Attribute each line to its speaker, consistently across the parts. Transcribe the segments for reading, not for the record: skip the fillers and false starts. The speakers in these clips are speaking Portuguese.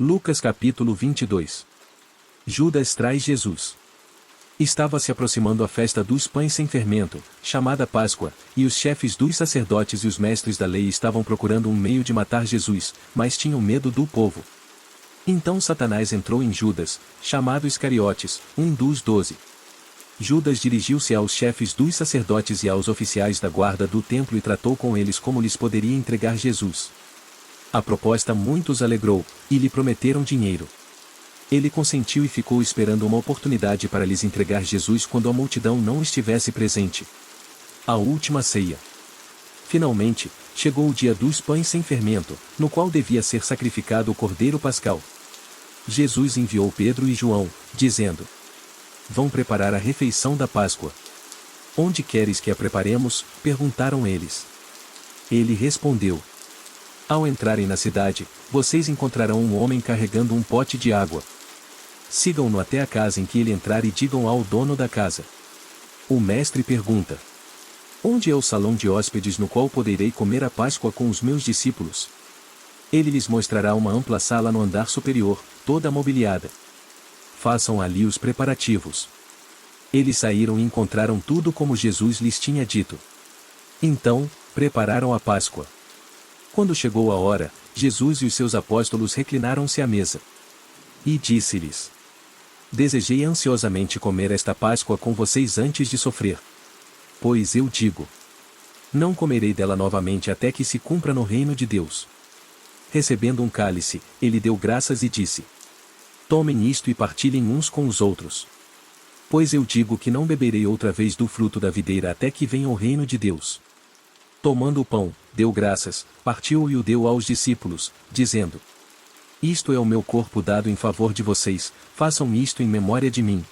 Speaker 1: Lucas capítulo 22. Judas traz Jesus. Estava se aproximando a festa dos pães sem fermento, chamada Páscoa, e os chefes dos sacerdotes e os mestres da lei estavam procurando um meio de matar Jesus, mas tinham medo do povo. Então Satanás entrou em Judas, chamado Iscariotes, um dos 12. Judas dirigiu-se aos chefes dos sacerdotes e aos oficiais da guarda do templo e tratou com eles como lhes poderia entregar Jesus. A proposta muitos alegrou, e lhe prometeram dinheiro. Ele consentiu e ficou esperando uma oportunidade para lhes entregar Jesus quando a multidão não estivesse presente. A última ceia. Finalmente, chegou o dia dos pães sem fermento, no qual devia ser sacrificado o cordeiro pascal. Jesus enviou Pedro e João, dizendo: Vão preparar a refeição da Páscoa. Onde queres que a preparemos? Perguntaram eles. Ele respondeu: Ao entrarem na cidade, vocês encontrarão um homem carregando um pote de água. Sigam-no até a casa em que ele entrar e digam ao dono da casa. O mestre pergunta: Onde é o salão de hóspedes no qual poderei comer a Páscoa com os meus discípulos? Ele lhes mostrará uma ampla sala no andar superior, toda mobiliada. Façam ali os preparativos. Eles saíram e encontraram tudo como Jesus lhes tinha dito. Então, prepararam a Páscoa. Quando chegou a hora, Jesus e os seus apóstolos reclinaram-se à mesa. E disse-lhes: Desejei ansiosamente comer esta Páscoa com vocês antes de sofrer. Pois eu digo: não comerei dela novamente até que se cumpra no reino de Deus. Recebendo um cálice, ele deu graças e disse: Tomem isto e partilhem uns com os outros. Pois eu digo que não beberei outra vez do fruto da videira até que venha o reino de Deus. Tomando o pão, deu graças, partiu-o e o deu aos discípulos, dizendo: Isto é o meu corpo dado em favor de vocês, façam isto em memória de mim.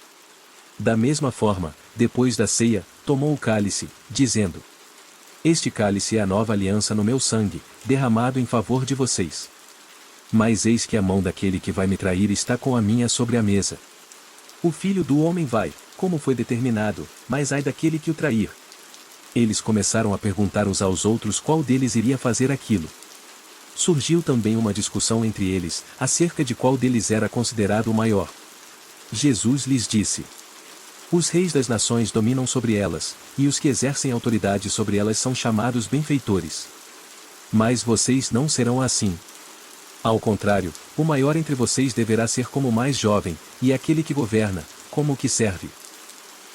Speaker 1: Da mesma forma, depois da ceia, tomou o cálice, dizendo: Este cálice é a nova aliança no meu sangue, derramado em favor de vocês. Mas eis que a mão daquele que vai me trair está com a minha sobre a mesa. O Filho do Homem vai, como foi determinado, mas ai daquele que o trair. Eles começaram a perguntar uns aos outros qual deles iria fazer aquilo. Surgiu também uma discussão entre eles, acerca de qual deles era considerado o maior. Jesus lhes disse: Os reis das nações dominam sobre elas, e os que exercem autoridade sobre elas são chamados benfeitores. Mas vocês não serão assim. Ao contrário, o maior entre vocês deverá ser como o mais jovem, e aquele que governa, como o que serve.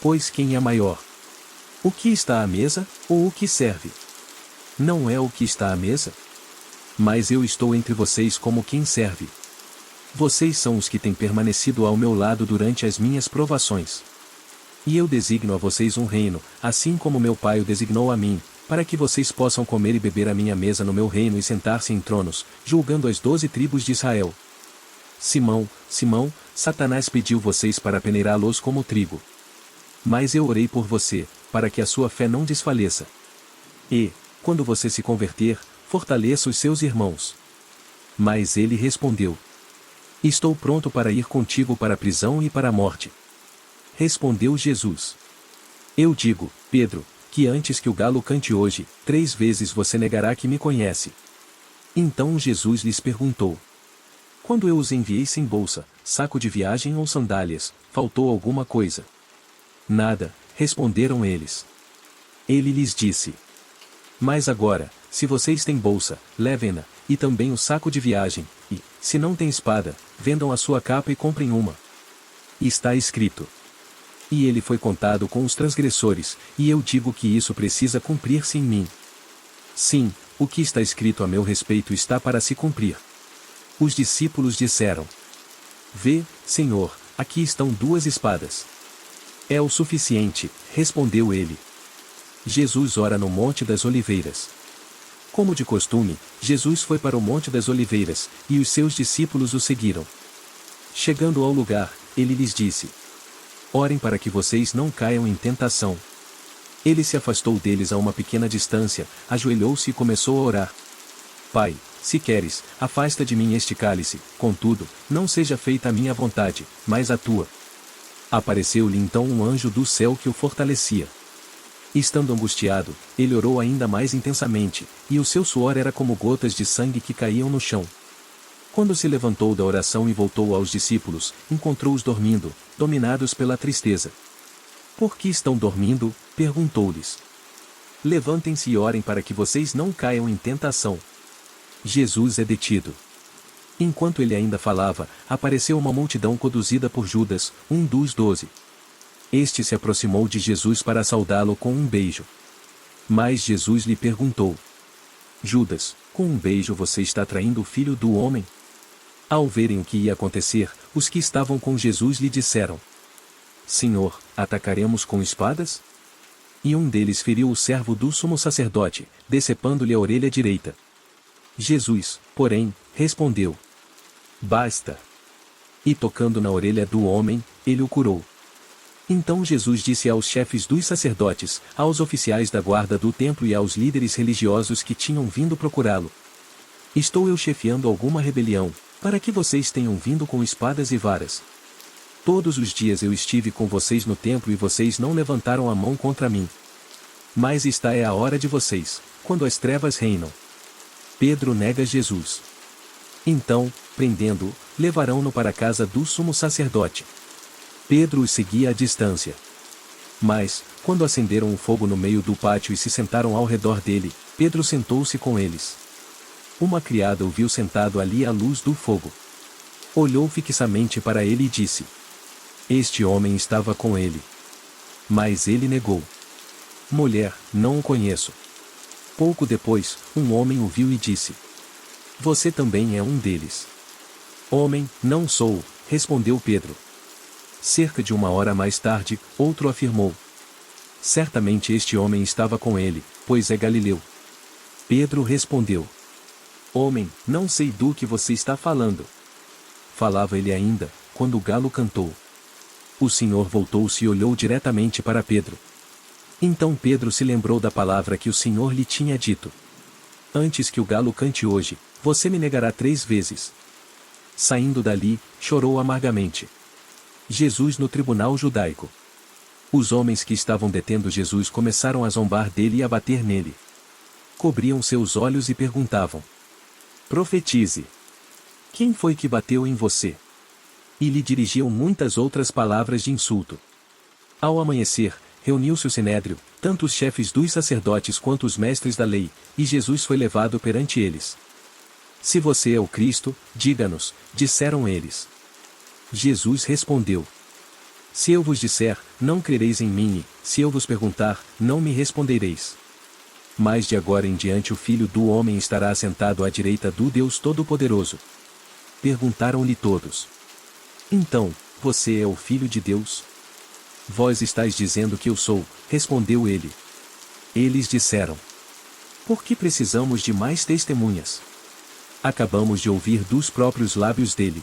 Speaker 1: Pois quem é maior? O que está à mesa, ou o que serve? Não é o que está à mesa? Mas eu estou entre vocês como quem serve. Vocês são os que têm permanecido ao meu lado durante as minhas provações. E eu designo a vocês um reino, assim como meu Pai o designou a mim, para que vocês possam comer e beber à minha mesa no meu reino e sentar-se em tronos, julgando as 12 tribos de Israel. Simão, Simão, Satanás pediu vocês para peneirá-los como trigo. Mas eu orei por você, para que a sua fé não desfaleça. E, quando você se converter, fortaleça os seus irmãos. Mas ele respondeu: Estou pronto para ir contigo para a prisão e para a morte. Respondeu Jesus: Eu digo, Pedro, que antes que o galo cante hoje, 3 vezes você negará que me conhece. Então Jesus lhes perguntou: Quando eu os enviei sem bolsa, saco de viagem ou sandálias, faltou alguma coisa? Nada, responderam eles. Ele lhes disse: Mas agora, se vocês têm bolsa, levem-na, e também o saco de viagem, e, se não têm espada, vendam a sua capa e comprem uma. Está escrito: E ele foi contado com os transgressores, e eu digo que isso precisa cumprir-se em mim. Sim, o que está escrito a meu respeito está para se cumprir. Os discípulos disseram: Vê, Senhor, aqui estão 2 espadas. É o suficiente, respondeu ele. Jesus ora no Monte das Oliveiras. Como de costume, Jesus foi para o Monte das Oliveiras, e os seus discípulos o seguiram. Chegando ao lugar, ele lhes disse: Orem para que vocês não caiam em tentação. Ele se afastou deles a uma pequena distância, ajoelhou-se e começou a orar: Pai, se queres, afasta de mim este cálice, contudo, não seja feita a minha vontade, mas a tua. Apareceu-lhe então um anjo do céu que o fortalecia. Estando angustiado, ele orou ainda mais intensamente, e o seu suor era como gotas de sangue que caíam no chão. Quando se levantou da oração e voltou aos discípulos, encontrou-os dormindo, dominados pela tristeza. Por que estão dormindo? Perguntou-lhes. Levantem-se e orem para que vocês não caiam em tentação. Jesus é detido. Enquanto ele ainda falava, apareceu uma multidão conduzida por Judas, um dos 12. Este se aproximou de Jesus para saudá-lo com um beijo. Mas Jesus lhe perguntou: Judas, com um beijo você está traindo o Filho do Homem? Ao verem o que ia acontecer, os que estavam com Jesus lhe disseram: Senhor, atacaremos com espadas? E um deles feriu o servo do sumo sacerdote, decepando-lhe a orelha direita. Jesus, porém, respondeu: Basta. E tocando na orelha do homem, ele o curou. Então Jesus disse aos chefes dos sacerdotes, aos oficiais da guarda do templo e aos líderes religiosos que tinham vindo procurá-lo: Estou eu chefiando alguma rebelião, para que vocês tenham vindo com espadas e varas? Todos os dias eu estive com vocês no templo e vocês não levantaram a mão contra mim. Mas esta é a hora de vocês, quando as trevas reinam. Pedro nega Jesus. Então, prendendo-o, levarão-no para a casa do sumo sacerdote. Pedro os seguia à distância. Mas, quando acenderam um fogo no meio do pátio e se sentaram ao redor dele, Pedro sentou-se com eles. Uma criada o viu sentado ali à luz do fogo. Olhou fixamente para ele e disse: Este homem estava com ele. Mas ele negou: Mulher, não o conheço. Pouco depois, um homem o viu e disse: Você também é um deles. Homem, não sou, respondeu Pedro. Cerca de 1 hora mais tarde, outro afirmou: Certamente este homem estava com ele, pois é galileu. Pedro respondeu: Homem, não sei do que você está falando. Falava ele ainda, quando o galo cantou. O Senhor voltou-se e olhou diretamente para Pedro. Então Pedro se lembrou da palavra que o Senhor lhe tinha dito: Antes que o galo cante hoje, você me negará 3 vezes. Saindo dali, chorou amargamente. Jesus no tribunal judaico. Os homens que estavam detendo Jesus começaram a zombar dele e a bater nele. Cobriam seus olhos e perguntavam: Profetize. Quem foi que bateu em você? E lhe dirigiam muitas outras palavras de insulto. Ao amanhecer, reuniu-se o sinédrio, tanto os chefes dos sacerdotes quanto os mestres da lei, e Jesus foi levado perante eles. Se você é o Cristo, diga-nos, disseram eles. Jesus respondeu: Se eu vos disser, não crereis em mim, e, se eu vos perguntar, não me respondereis. Mas de agora em diante o Filho do Homem estará assentado à direita do Deus Todo-Poderoso. Perguntaram-lhe todos: Então, você é o Filho de Deus? Vós estáis dizendo que eu sou, respondeu ele. Eles disseram: Por que precisamos de mais testemunhas? Acabamos de ouvir dos próprios lábios dele.